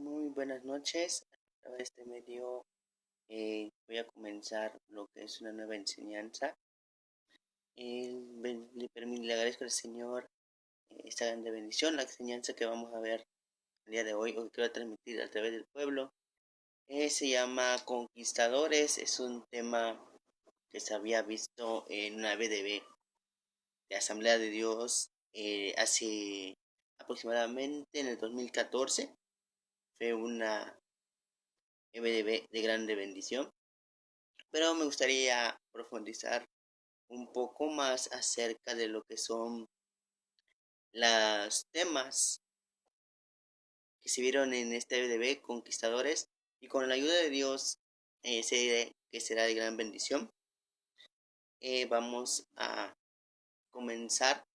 Muy buenas noches. A través de este medio voy a comenzar lo que es una nueva enseñanza. Le agradezco al Señor esta grande bendición, la enseñanza que vamos a ver el día de hoy o que quiero transmitir a través del pueblo. Se llama Conquistadores. Es un tema que se había visto en una BDB de Asamblea de Dios hace aproximadamente en el 2014. Fue una EBDB de grande bendición, pero me gustaría profundizar un poco más acerca de lo que son los temas que se vieron en este EBDB Conquistadores, y con la ayuda de Dios sé que será de gran bendición. Vamos a comenzar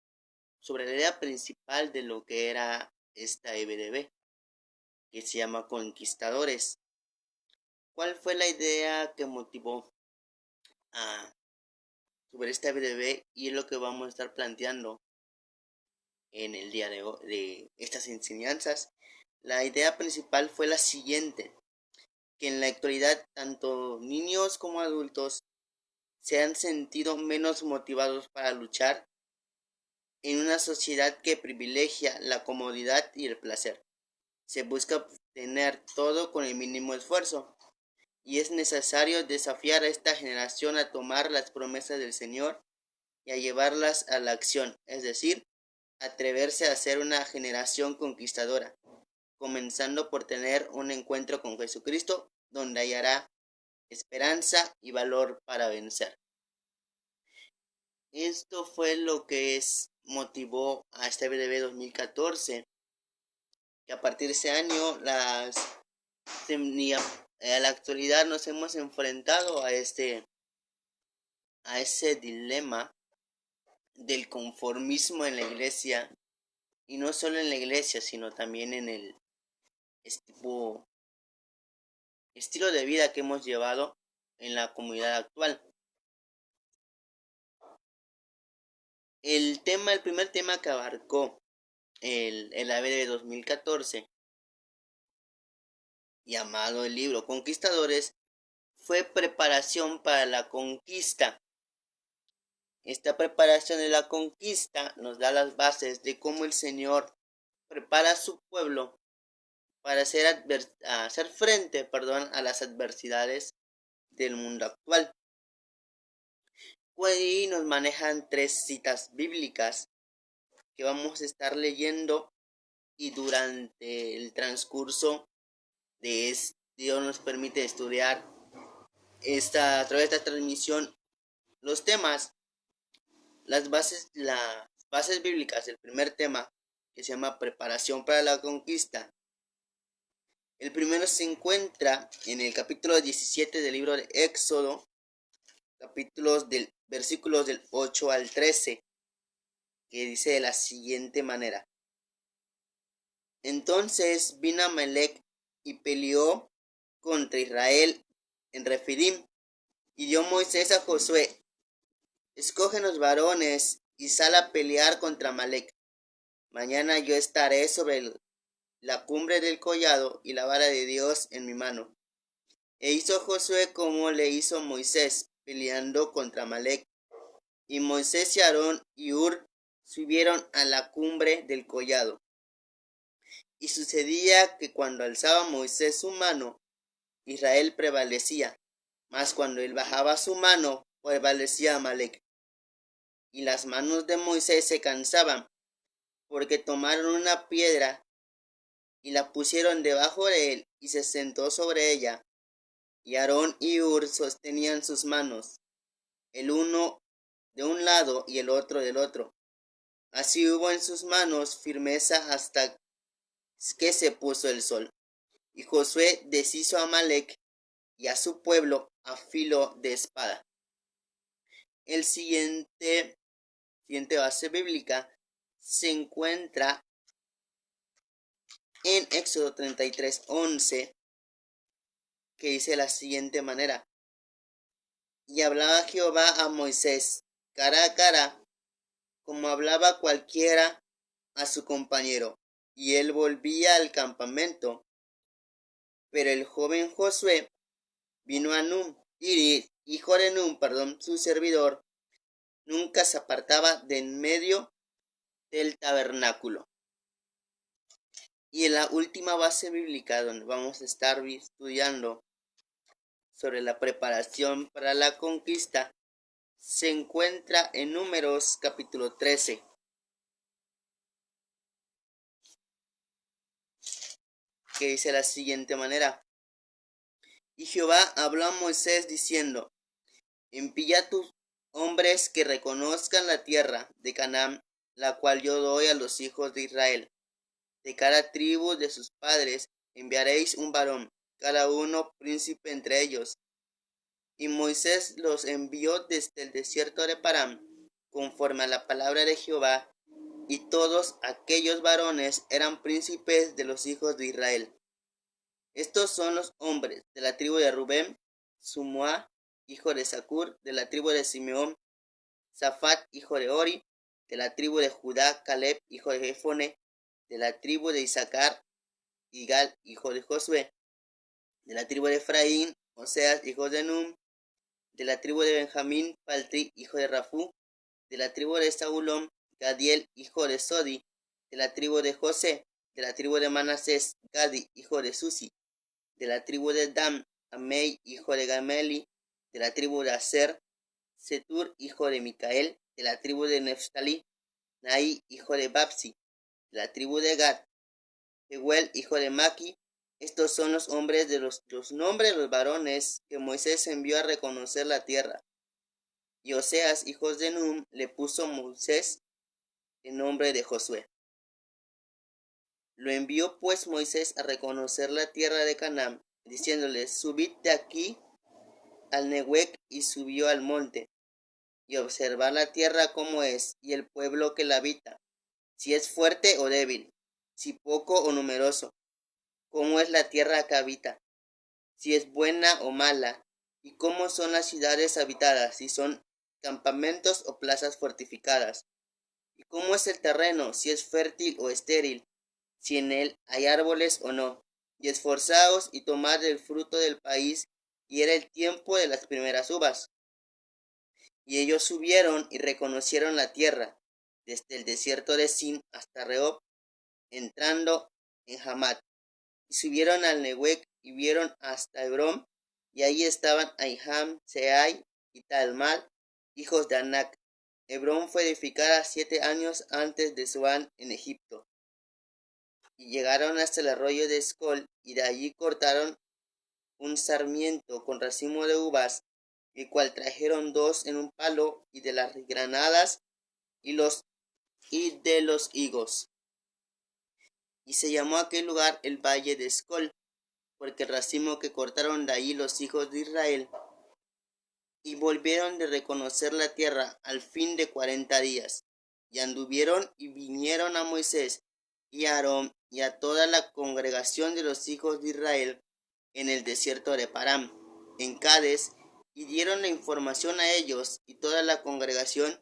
sobre la idea principal de lo que era esta EBDB, que se llama Conquistadores. ¿Cuál fue la idea que motivó a sobre esta EBDB? Y es lo que vamos a estar planteando en el día de estas enseñanzas. La idea principal fue la siguiente: que en la actualidad tanto niños como adultos se han sentido menos motivados para luchar en una sociedad que privilegia la comodidad y el placer. Se busca obtener todo con el mínimo esfuerzo, y es necesario desafiar a esta generación a tomar las promesas del Señor y a llevarlas a la acción, es decir, atreverse a ser una generación conquistadora, comenzando por tener un encuentro con Jesucristo, donde hallará esperanza y valor para vencer. Esto fue lo que motivó a este BDB 2014, que a partir de ese año a la actualidad nos hemos enfrentado a ese dilema del conformismo en la iglesia, y no solo en la iglesia, sino también en el estilo de vida que hemos llevado en la comunidad actual. El primer tema que abarcó el AVE de 2014, llamado el libro Conquistadores, fue preparación para la conquista. Esta preparación de la conquista nos da las bases de cómo el Señor prepara a su pueblo para hacer frente a las adversidades del mundo actual. Y nos manejan 3 citas bíblicas que vamos a estar leyendo, y durante el transcurso de Dios nos permite estudiar a través de esta transmisión los temas, las bases bíblicas. El primer tema, que se llama preparación para la conquista. El primero se encuentra en el capítulo 17 del libro de Éxodo, versículos del 8 al 13, que dice de la siguiente manera: Entonces vino Amalec y peleó contra Israel en Refidim, y dio Moisés a Josué: Escógenos varones y sal a pelear contra Amalec. Mañana yo estaré sobre la cumbre del collado y la vara de Dios en mi mano. E hizo Josué como le hizo Moisés, peleando contra Amalec. Y Moisés y Aarón y Hur subieron a la cumbre del collado. Y sucedía que cuando alzaba Moisés su mano, Israel prevalecía, mas cuando él bajaba su mano, prevalecía Amalec. Y las manos de Moisés se cansaban, porque tomaron una piedra y la pusieron debajo de él, y se sentó sobre ella. Y Aarón y Hur sostenían sus manos, el uno de un lado y el otro del otro. Así hubo en sus manos firmeza hasta que se puso el sol. Y Josué deshizo a Amalec y a su pueblo a filo de espada. El siguiente base bíblica se encuentra en Éxodo 33:11, que dice de la siguiente manera: Y hablaba Jehová a Moisés cara a cara, como hablaba cualquiera a su compañero, y él volvía al campamento, Pero el joven Josué vino a Nun, y hijo de Nun, su servidor, nunca se apartaba de en medio del tabernáculo. Y en la última base bíblica donde vamos a estar estudiando sobre la preparación para la conquista, se encuentra en Números capítulo 13. Que dice de la siguiente manera: Y Jehová habló a Moisés diciendo: Envía a tus hombres que reconozcan la tierra de Canaán, la cual yo doy a los hijos de Israel. De cada tribu de sus padres enviaréis un varón, cada uno príncipe entre ellos. Y Moisés los envió desde el desierto de Parán, conforme a la palabra de Jehová, y todos aquellos varones eran príncipes de los hijos de Israel. Estos son los hombres de la tribu de Rubén: Sumua, hijo de Zacur; de la tribu de Simeón, Zafat, hijo de Ori; de la tribu de Judá, Caleb, hijo de Jefone; de la tribu de Isaacar, Igal, hijo de Josué; de la tribu de Efraín, Oseas, hijo de Num; de la tribu de Benjamín, Palti, hijo de Rafú; de la tribu de Zabulón, Gadiel, hijo de Sodi; de la tribu de José; de la tribu de Manasés, Gadi, hijo de Susi; de la tribu de Dan, Amei, hijo de Gameli; de la tribu de Aser, Setur, hijo de Micael; de la tribu de Neftalí, Naí, hijo de Babsi; de la tribu de Gad, Jehuel, hijo de Maki. Estos son los nombres de los varones que Moisés envió a reconocer la tierra. Y Oseas, hijos de Num, le puso Moisés en nombre de Josué. Lo envió pues Moisés a reconocer la tierra de Canaán, diciéndoles: Subid de aquí al Nehuec. Y subió al monte, y observar la tierra cómo es, y el pueblo que la habita, si es fuerte o débil, si poco o numeroso, cómo es la tierra que habita, si es buena o mala, y cómo son las ciudades habitadas, si son campamentos o plazas fortificadas, y cómo es el terreno, si es fértil o estéril, si en él hay árboles o no. Y esforzaos y tomad el fruto del país. Y era el tiempo de las primeras uvas. Y ellos subieron y reconocieron la tierra, desde el desierto de Sin hasta Rehob, entrando en Hamat. Y subieron al Nehuec y vieron hasta Hebrón, y ahí estaban Aiham, Seai y Talmal, hijos de Anac. Hebrón fue edificada 7 años antes de Zoán en Egipto. Y llegaron hasta el arroyo de Escol, y de allí cortaron un sarmiento con racimo de uvas, el cual trajeron 2 en un palo, y de las granadas y de los higos. Y se llamó aquel lugar el valle de Escol, porque el racimo que cortaron de allí los hijos de Israel. Y volvieron de reconocer la tierra al fin de 40 días. Y anduvieron y vinieron a Moisés y a Aarón y a toda la congregación de los hijos de Israel en el desierto de Parán, en Cades, y dieron la información a ellos y toda la congregación,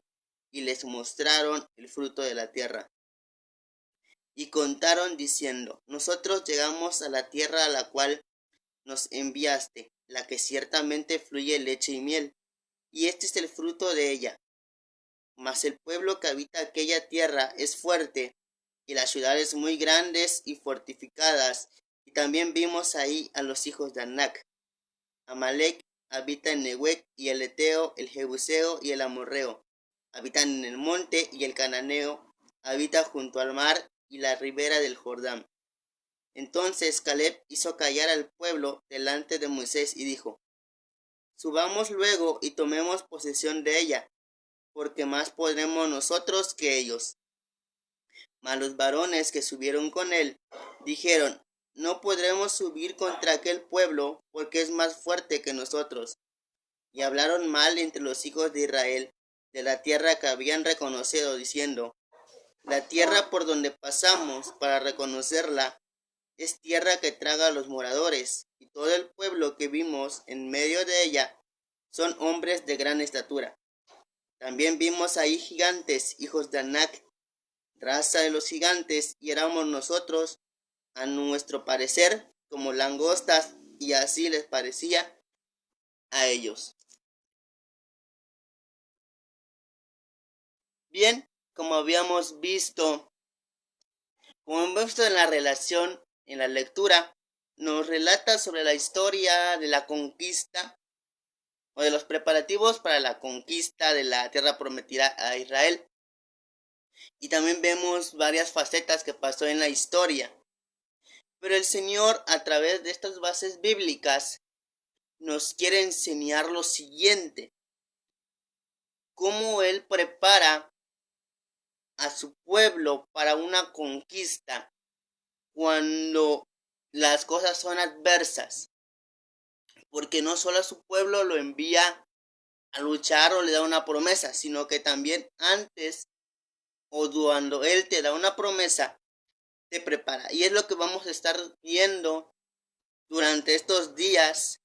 y les mostraron el fruto de la tierra. Y contaron diciendo: Nosotros llegamos a la tierra a la cual nos enviaste, la que ciertamente fluye leche y miel, y este es el fruto de ella. Mas el pueblo que habita aquella tierra es fuerte, y las ciudades muy grandes y fortificadas. Y también vimos ahí a los hijos de Anac. Amalek habita en Nehuec, y el Eteo, el Jebuseo y el Amorreo habitan en el monte, y el Cananeo habita junto al mar y la ribera del Jordán. Entonces Caleb hizo callar al pueblo delante de Moisés y dijo: Subamos luego y tomemos posesión de ella, porque más podremos nosotros que ellos. Mas los varones que subieron con él dijeron: No podremos subir contra aquel pueblo, porque es más fuerte que nosotros. Y hablaron mal entre los hijos de Israel de la tierra que habían reconocido, diciendo: La tierra por donde pasamos para reconocerla es tierra que traga a los moradores, y todo el pueblo que vimos en medio de ella son hombres de gran estatura. También vimos ahí gigantes, hijos de Anac, raza de los gigantes, y éramos nosotros, a nuestro parecer, como langostas, y así les parecía a ellos. Bien, como habíamos visto, en la relación, en la lectura, nos relata sobre la historia de la conquista o de los preparativos para la conquista de la tierra prometida a Israel. Y también vemos varias facetas que pasó en la historia. Pero el Señor, a través de estas bases bíblicas, nos quiere enseñar lo siguiente: cómo Él prepara a su pueblo para una conquista cuando las cosas son adversas. Porque no solo a su pueblo lo envía a luchar o le da una promesa, sino que también antes o cuando Él te da una promesa, te prepara. Y es lo que vamos a estar viendo durante estos días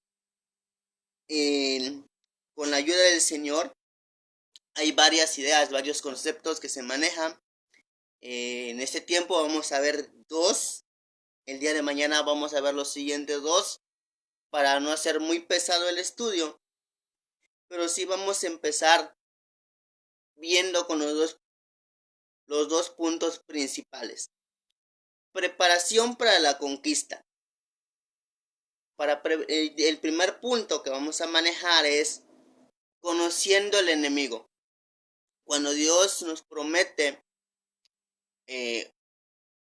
con la ayuda del Señor. Hay varias ideas, varios conceptos que se manejan. En este tiempo vamos a ver dos. El día de mañana vamos a ver los siguientes dos, para no hacer muy pesado el estudio. Pero sí vamos a empezar viendo con los dos puntos principales. Preparación para la conquista. El primer punto que vamos a manejar es conociendo el enemigo. Cuando Dios nos promete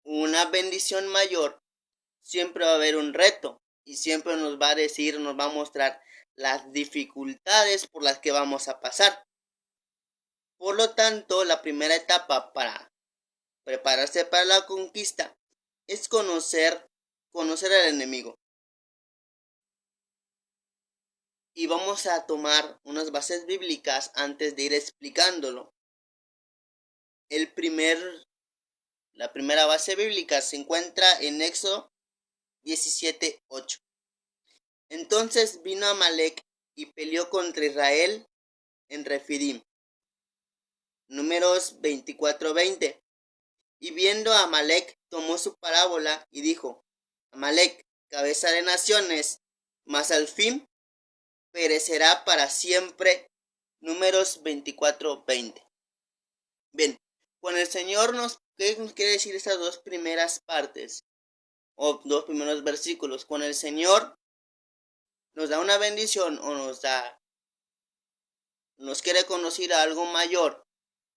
una bendición mayor, siempre va a haber un reto y siempre nos va a decir, nos va a mostrar las dificultades por las que vamos a pasar. Por lo tanto, la primera etapa para prepararse para la conquista es conocer al enemigo. Y vamos a tomar unas bases bíblicas antes de ir explicándolo. La primera base bíblica se encuentra en Éxodo 17:8. Entonces vino Amalek y peleó contra Israel en Refidim. Números 24:20. Y viendo a Amalek, tomó su parábola y dijo: Amalek, cabeza de naciones, mas al fin perecerá para siempre. Números 24:20. Bien, cuando el Señor ¿qué nos quiere decir estas dos primeras partes? O dos primeros versículos. Cuando el Señor nos da una bendición o nos quiere conducir a algo mayor,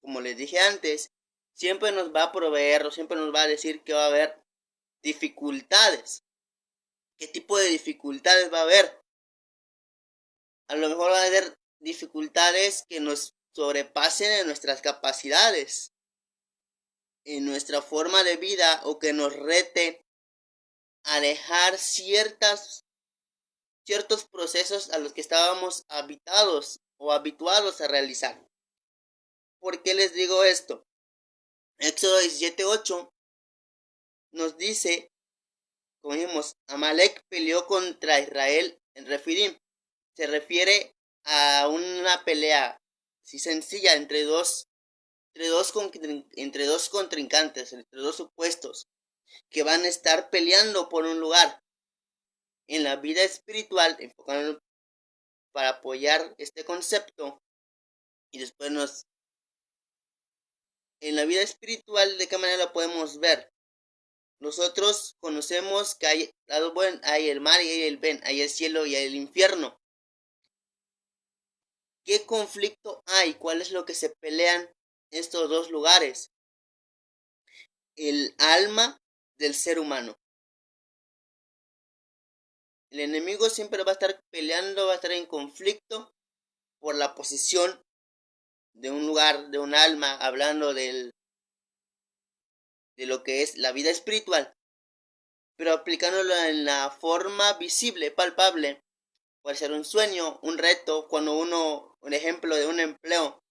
como les dije antes, siempre nos va a proveer o siempre nos va a decir que va a haber dificultades. ¿Qué tipo de dificultades va a haber? A lo mejor va a haber dificultades que nos sobrepasen en nuestras capacidades, en nuestra forma de vida, o que nos rete a dejar ciertos procesos a los que estábamos habituados a realizar. ¿Por qué les digo esto? Éxodo 17:8 nos dice, como dijimos, Amalek peleó contra Israel en Refidim. Se refiere a una pelea así sencilla entre dos contrincantes, entre dos opuestos, que van a estar peleando por un lugar. En la vida espiritual, enfocando para apoyar este concepto, y después en la vida espiritual, ¿de qué manera lo podemos ver? Nosotros conocemos que hay lado bueno, hay el mar y hay el bien, hay el cielo y hay el infierno. ¿Qué conflicto hay? ¿Cuál es lo que se pelean estos dos lugares? El alma del ser humano. El enemigo siempre va a estar peleando, va a estar en conflicto por la posición de un lugar, de un alma, hablando de lo que es la vida espiritual, pero aplicándolo en la forma visible, palpable. Puede ser un sueño, un reto, un ejemplo de un empleo,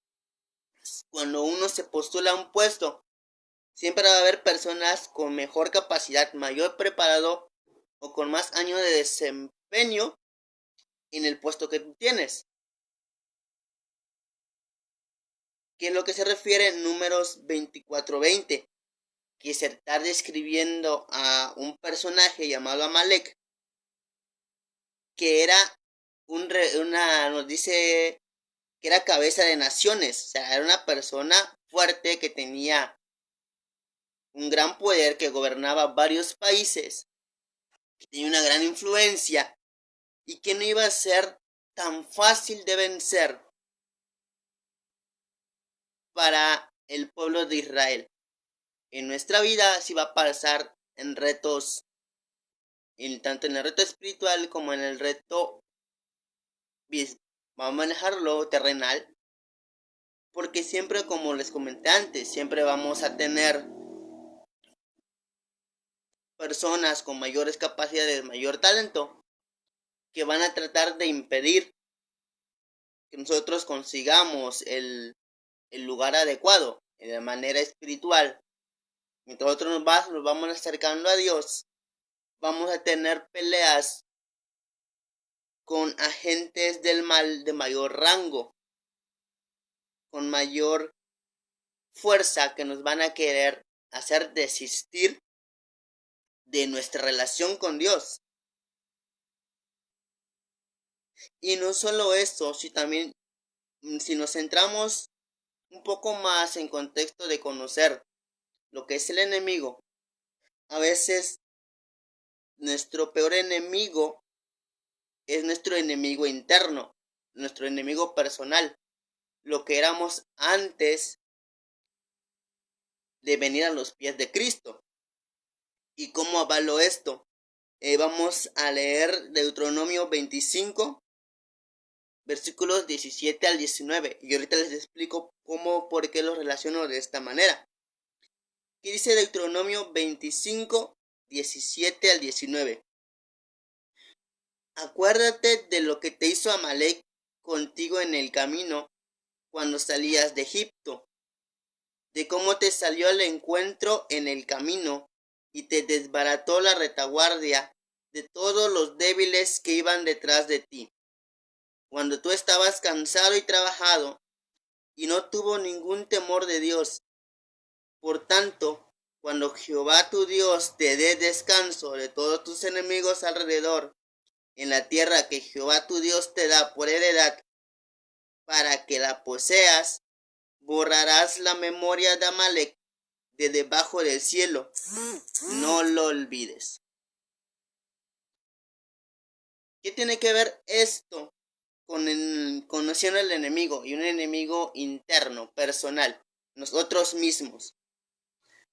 cuando uno se postula a un puesto, siempre va a haber personas con mejor capacidad, mayor preparado o con más años de desempeño en el puesto que tú tienes. ¿Qué es lo que se refiere en Números 24:20? Que se está describiendo a un personaje llamado Amalek, que era nos dice que era cabeza de naciones, o sea, era una persona fuerte que tenía un gran poder, que gobernaba varios países, que tenía una gran influencia y que no iba a ser tan fácil de vencer para el pueblo de Israel. En nuestra vida sí va a pasar en retos, tanto en el reto espiritual como en el reto, vamos a manejarlo terrenal, porque siempre, como les comenté antes, siempre vamos a tener personas con mayores capacidades, mayor talento, que van a tratar de impedir que nosotros consigamos el lugar adecuado de manera espiritual. Mientras nosotros nos vamos acercando a Dios, vamos a tener peleas con agentes del mal de mayor rango, con mayor fuerza, que nos van a querer hacer desistir de nuestra relación con Dios. Y no solo eso, si nos centramos un poco más en contexto de conocer lo que es el enemigo, a veces nuestro peor enemigo es nuestro enemigo interno, nuestro enemigo personal, lo que éramos antes de venir a los pies de Cristo. ¿Y cómo avalo esto? Vamos a leer Deuteronomio 25, versículos 17 al 19. Y ahorita les explico por qué lo relaciono de esta manera. ¿Qué dice Deuteronomio 25, 17 al 19? Acuérdate de lo que te hizo Amalek contigo en el camino cuando salías de Egipto, de cómo te salió al encuentro en el camino y te desbarató la retaguardia de todos los débiles que iban detrás de ti, cuando tú estabas cansado y trabajado, y no tuvo ningún temor de Dios. Por tanto, cuando Jehová tu Dios te dé descanso de todos tus enemigos alrededor, en la tierra que Jehová tu Dios te da por heredad, para que la poseas, borrarás la memoria de Amalek de debajo del cielo. No lo olvides. ¿Qué tiene que ver esto con conociendo al enemigo, y un enemigo interno, personal, nosotros mismos?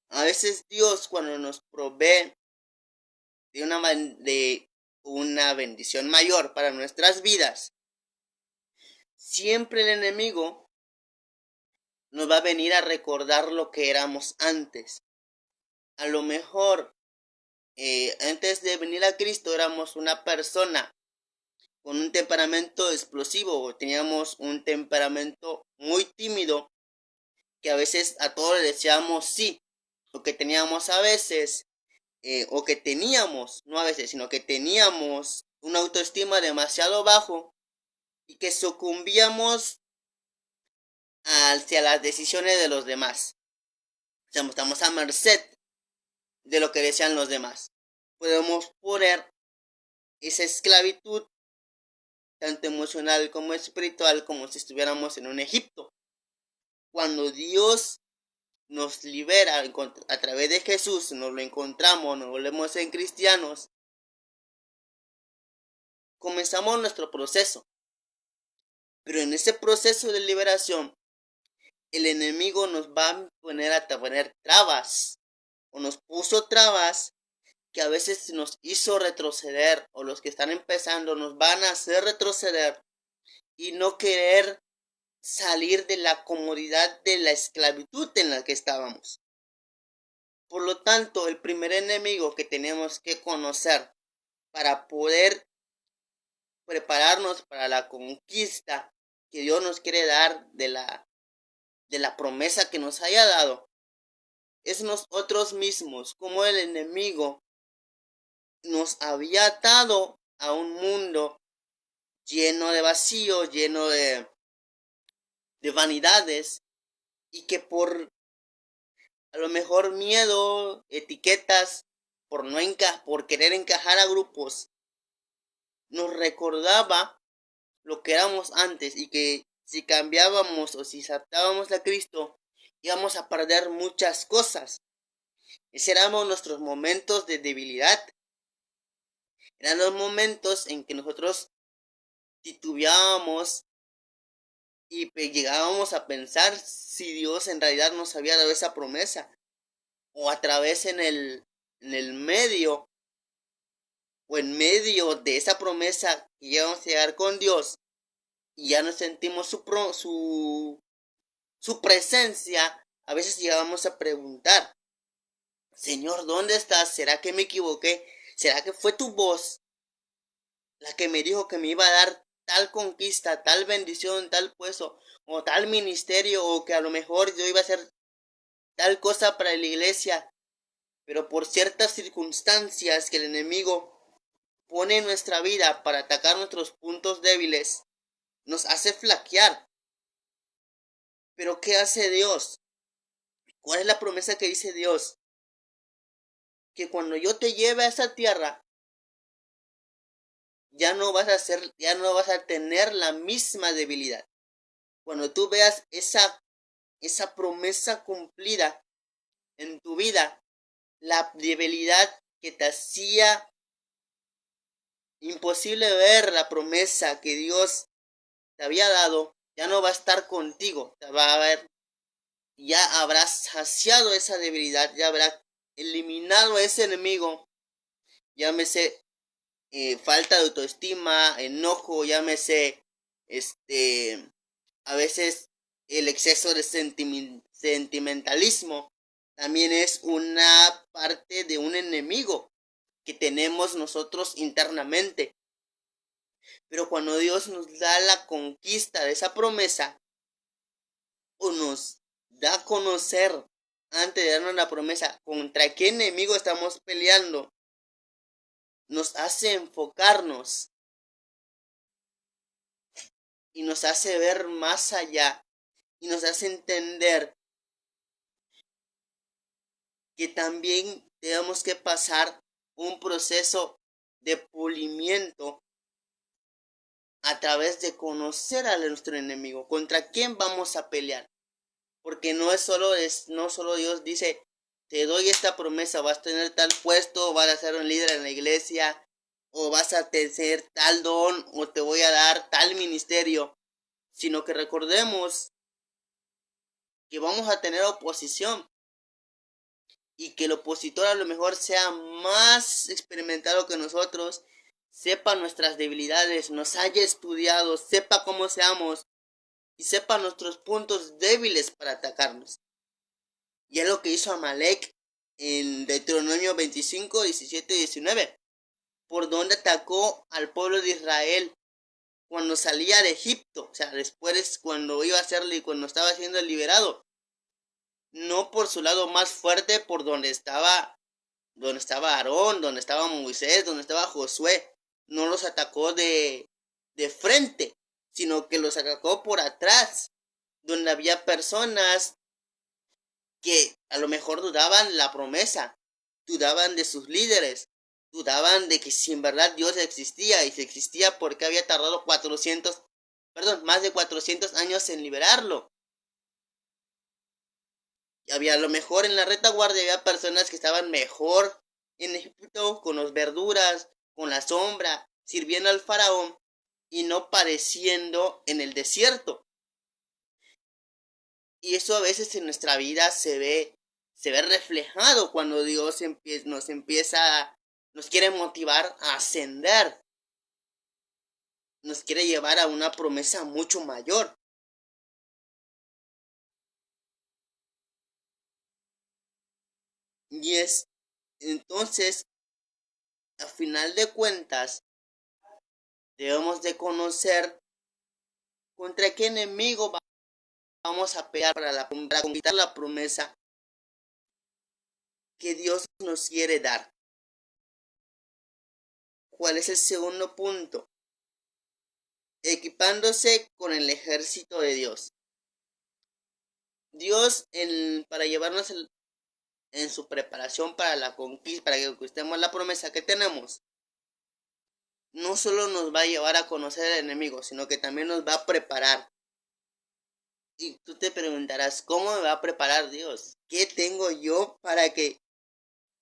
A veces Dios, cuando nos provee de una bendición mayor para nuestras vidas, siempre el enemigo nos va a venir a recordar lo que éramos antes. A lo mejor antes de venir a Cristo éramos una persona con un temperamento explosivo, teníamos un temperamento muy tímido, que a veces a todos le decíamos sí, o que teníamos a veces, o que teníamos, no a veces, sino que teníamos una autoestima demasiado bajo y que sucumbíamos hacia las decisiones de los demás. O sea, estamos a merced de lo que decían los demás. Podemos poner esa esclavitud, tanto emocional como espiritual, como si estuviéramos en un Egipto. Cuando Dios nos libera a través de Jesús, nos lo encontramos, nos volvemos en cristianos, comenzamos nuestro proceso. Pero en ese proceso de liberación, el enemigo nos va a poner trabas, o nos puso trabas que a veces nos hizo retroceder, o los que están empezando nos van a hacer retroceder y no querer salir de la comodidad de la esclavitud en la que estábamos. Por lo tanto, el primer enemigo que tenemos que conocer para poder prepararnos para la conquista que Dios nos quiere dar de la promesa que nos haya dado, es nosotros mismos. Como el enemigo nos había atado a un mundo lleno de vacío, lleno de vanidades, y que por a lo mejor miedo, etiquetas, por querer encajar a grupos, nos recordaba lo que éramos antes y que si cambiábamos o si aceptábamos a Cristo, íbamos a perder muchas cosas. Esos eran nuestros momentos de debilidad. Eran los momentos en que nosotros titubeábamos y llegábamos a pensar si Dios en realidad nos había dado esa promesa. O a través en el medio o en medio de esa promesa que íbamos a llegar con Dios y ya nos sentimos su presencia, a veces llegábamos a preguntar, Señor, ¿dónde estás? ¿Será que me equivoqué? ¿Será que fue tu voz la que me dijo que me iba a dar tal conquista, tal bendición, tal puesto, o tal ministerio, o que a lo mejor yo iba a hacer tal cosa para la iglesia? Pero por ciertas circunstancias que el enemigo pone en nuestra vida para atacar nuestros puntos débiles, nos hace flaquear. Pero ¿qué hace Dios? ¿Cuál es la promesa que dice Dios? Que cuando yo te lleve a esa tierra, ya no vas a tener la misma debilidad. Cuando tú veas esa promesa cumplida en tu vida, la debilidad que te hacía imposible ver la promesa que Dios te había dado, ya no va a estar contigo, te va a ver, ya habrás saciado esa debilidad, ya habrás eliminado a ese enemigo, llámese falta de autoestima, enojo, llámese a veces el exceso de sentimentalismo, también es una parte de un enemigo que tenemos nosotros internamente. Pero cuando Dios nos da la conquista de esa promesa, o nos da a conocer antes de darnos la promesa contra qué enemigo estamos peleando, nos hace enfocarnos y nos hace ver más allá y nos hace entender que también tenemos que pasar un proceso de pulimiento a través de conocer a nuestro enemigo, contra quién vamos a pelear. Porque no solo Dios dice, te doy esta promesa, vas a tener tal puesto, vas a ser un líder en la iglesia, o vas a tener tal don, o te voy a dar tal ministerio, sino que recordemos que vamos a tener oposición y que el opositor a lo mejor sea más experimentado que nosotros, sepa nuestras debilidades, nos haya estudiado, sepa cómo seamos y sepa nuestros puntos débiles para atacarnos. Y es lo que hizo Amalek en Deuteronomio 25, 17 y 19, por donde atacó al pueblo de Israel cuando salía de Egipto, o sea, después cuando iba a serlo y cuando estaba siendo liberado. No por su lado más fuerte, por donde estaba Aarón, donde estaba Moisés, donde estaba Josué. No los atacó de frente, sino que los atacó por atrás, donde había personas que a lo mejor dudaban la promesa, dudaban de sus líderes, dudaban de que si en verdad Dios existía, y si existía, porque había tardado más de 400 años en liberarlo. Y había a lo mejor en la retaguardia había personas que estaban mejor en Egipto con las verduras, con la sombra, sirviendo al faraón y no padeciendo en el desierto. Y eso a veces en nuestra vida se ve reflejado cuando Dios nos quiere motivar a ascender, nos quiere llevar a una promesa mucho mayor. Y es entonces, a final de cuentas, debemos de conocer contra qué enemigo vamos a pelear para conquistar la promesa que Dios nos quiere dar. ¿Cuál es el segundo punto? Equipándose con el ejército de Dios. Dios, para llevarnos en su preparación para la conquista, para que conquistemos la promesa que tenemos, no solo nos va a llevar a conocer al enemigo, sino que también nos va a preparar. Y tú te preguntarás, ¿cómo me va a preparar Dios? ¿Qué tengo yo para que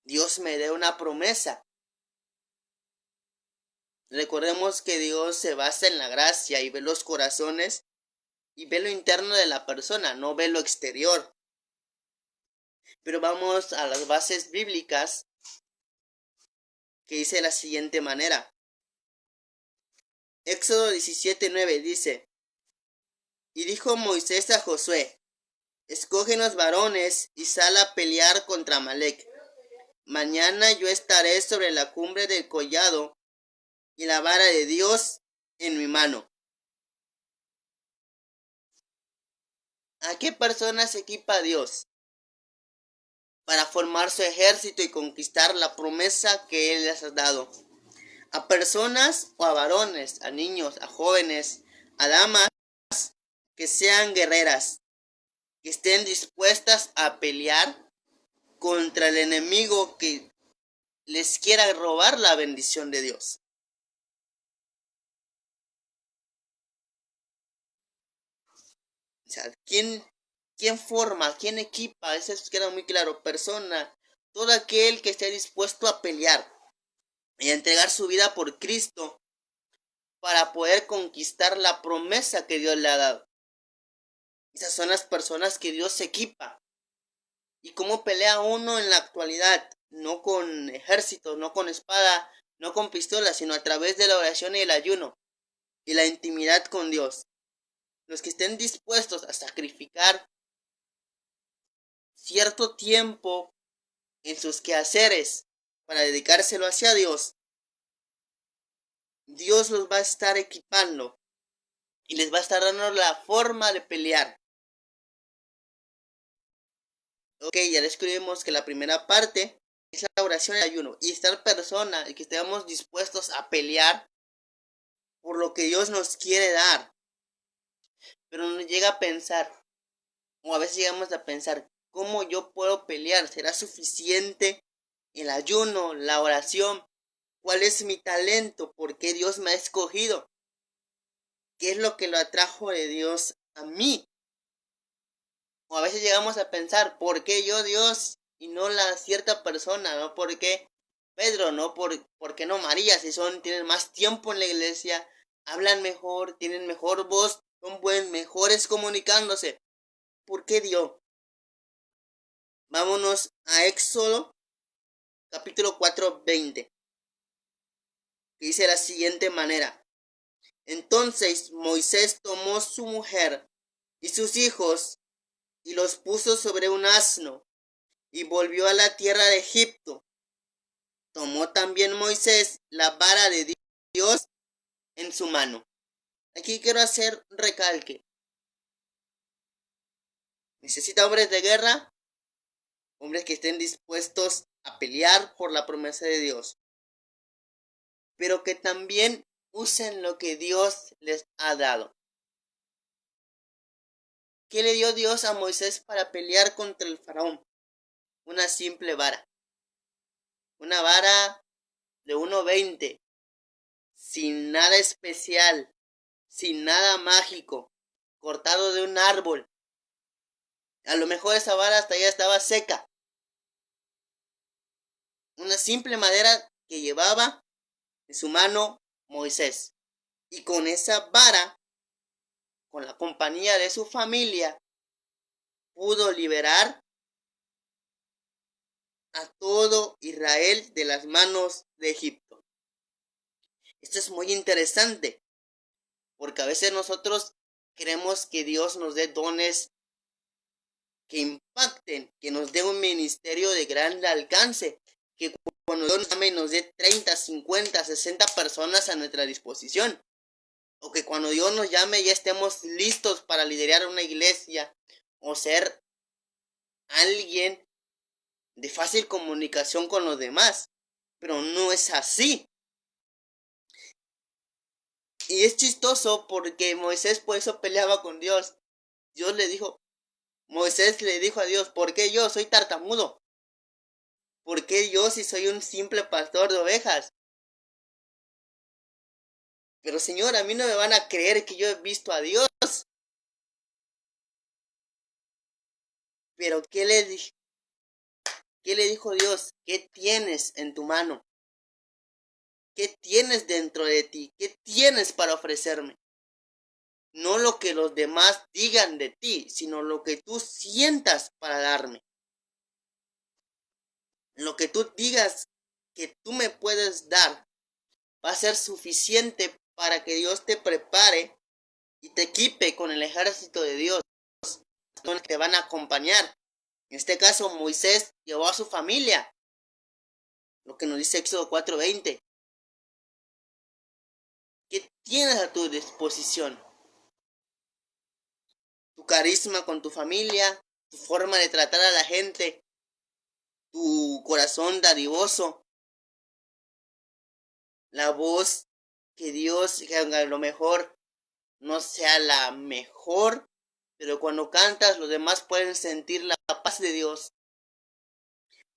Dios me dé una promesa? Recordemos que Dios se basa en la gracia y ve los corazones y ve lo interno de la persona, no ve lo exterior. Pero vamos a las bases bíblicas, que dice de la siguiente manera. Éxodo 17:9 dice: Y dijo Moisés a Josué: Escógenos varones y sal a pelear contra Amalec. Mañana yo estaré sobre la cumbre del collado y la vara de Dios en mi mano. ¿A qué personas equipa Dios para formar su ejército y conquistar la promesa que Él les ha dado? ¿A personas o a varones, a niños, a jóvenes, a damas que sean guerreras, que estén dispuestas a pelear contra el enemigo que les quiera robar la bendición de Dios? O sea, ¿quién forma, quién equipa? Eso queda muy claro. Persona, todo aquel que esté dispuesto a pelear y a entregar su vida por Cristo para poder conquistar la promesa que Dios le ha dado. Esas son las personas que Dios equipa. ¿Y cómo pelea uno en la actualidad? No con ejército, no con espada, no con pistola, sino a través de la oración y el ayuno y la intimidad con Dios. Los que estén dispuestos a sacrificar cierto tiempo en sus quehaceres para dedicárselo hacia Dios, Dios los va a estar equipando y les va a estar dando la forma de pelear. Ok, ya descubrimos que la primera parte es la oración y el ayuno. Y estar persona y que estemos dispuestos a pelear por lo que Dios nos quiere dar. Pero nos llega a pensar, o a veces llegamos a pensar, ¿cómo yo puedo pelear? ¿Será suficiente el ayuno, la oración? ¿Cuál es mi talento? ¿Por qué Dios me ha escogido? ¿Qué es lo que lo atrajo de Dios a mí? O a veces llegamos a pensar, ¿por qué yo Dios y no la cierta persona? ¿No? ¿Por qué Pedro? ¿No? ¿Por qué no María? Si tienen más tiempo en la iglesia, hablan mejor, tienen mejor voz, son mejores comunicándose. ¿Por qué Dios? Vámonos a Éxodo capítulo 4:20, que dice de la siguiente manera. Entonces Moisés tomó su mujer y sus hijos y los puso sobre un asno y volvió a la tierra de Egipto. Tomó también Moisés la vara de Dios en su mano. Aquí quiero hacer un recalque. Necesita hombres de guerra, hombres que estén dispuestos a pelear por la promesa de Dios, pero que también usen lo que Dios les ha dado. ¿Qué le dio Dios a Moisés para pelear contra el faraón? Una simple vara. Una vara de 1:20, sin nada especial, sin nada mágico, cortado de un árbol. A lo mejor esa vara hasta ya estaba seca. Una simple madera que llevaba en su mano Moisés. Y con esa vara, con la compañía de su familia, pudo liberar a todo Israel de las manos de Egipto. Esto es muy interesante, porque a veces nosotros queremos que Dios nos dé dones que impacten, que nos dé un ministerio de gran alcance, que cuando Dios nos llame nos dé 30, 50, 60 personas a nuestra disposición, o que cuando Dios nos llame ya estemos listos para liderar una iglesia o ser alguien de fácil comunicación con los demás, pero no es así. Y es chistoso porque Moisés por eso peleaba con Dios. Moisés le dijo a Dios, ¿por qué yo soy tartamudo? ¿Por qué yo si soy un simple pastor de ovejas? Pero Señor, a mí no me van a creer que yo he visto a Dios. Pero ¿qué le dijo Dios? ¿Qué tienes en tu mano? ¿Qué tienes dentro de ti? ¿Qué tienes para ofrecerme? No lo que los demás digan de ti, sino lo que tú sientas para darme. Lo que tú digas que tú me puedes dar va a ser suficiente para que Dios te prepare y te equipe con el ejército de Dios, donde te van a acompañar. En este caso, Moisés llevó a su familia, lo que nos dice Éxodo 4:20. ¿Qué tienes a tu disposición? Tu carisma con tu familia, tu forma de tratar a la gente, tu corazón dadivoso, la voz que Dios, que a lo mejor no sea la mejor, pero cuando cantas los demás pueden sentir la paz de Dios.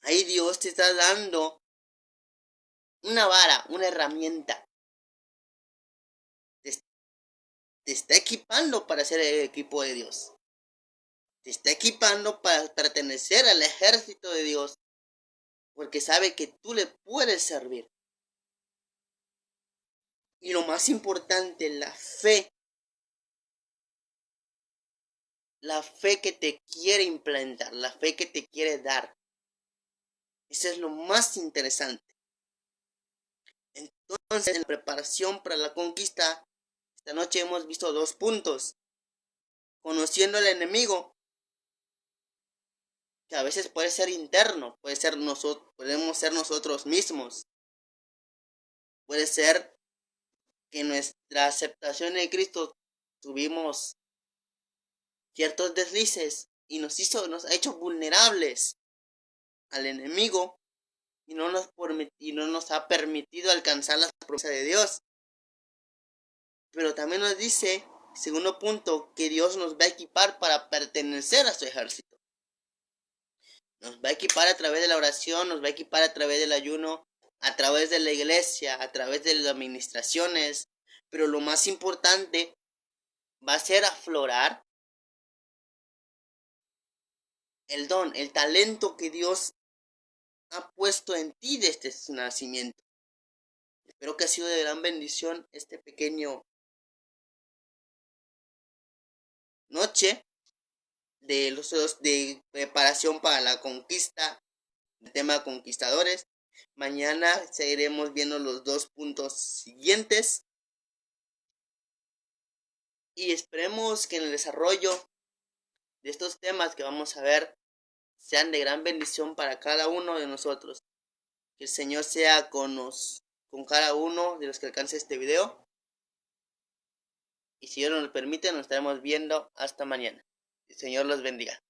Ahí Dios te está dando una vara, una herramienta. Te está equipando para ser el equipo de Dios. Te está equipando para pertenecer al ejército de Dios, porque sabe que tú le puedes servir. Y lo más importante, la fe que te quiere implantar, la fe que te quiere dar. Eso es lo más interesante. Entonces, en la preparación para la conquista, esta noche hemos visto 2 puntos. Conociendo al enemigo, que a veces puede ser interno, podemos ser nosotros mismos. Puede ser que nuestra aceptación de Cristo tuvimos ciertos deslices y nos ha hecho vulnerables al enemigo y no nos ha permitido alcanzar las promesas de Dios. Pero también nos dice, segundo punto, que Dios nos va a equipar para pertenecer a su ejército. Nos va a equipar a través de la oración, nos va a equipar a través del ayuno, a través de la iglesia, a través de las administraciones. Pero lo más importante va a ser aflorar el don, el talento que Dios ha puesto en ti desde su nacimiento. Espero que ha sido de gran bendición este pequeño noche de preparación para la conquista, el tema conquistadores. Mañana seguiremos viendo los 2 puntos siguientes y esperemos que en el desarrollo de estos temas que vamos a ver sean de gran bendición para cada uno de nosotros. Que el Señor sea con cada uno de los que alcance este video. Y si Dios nos lo permite, nos estaremos viendo hasta mañana. El Señor los bendiga.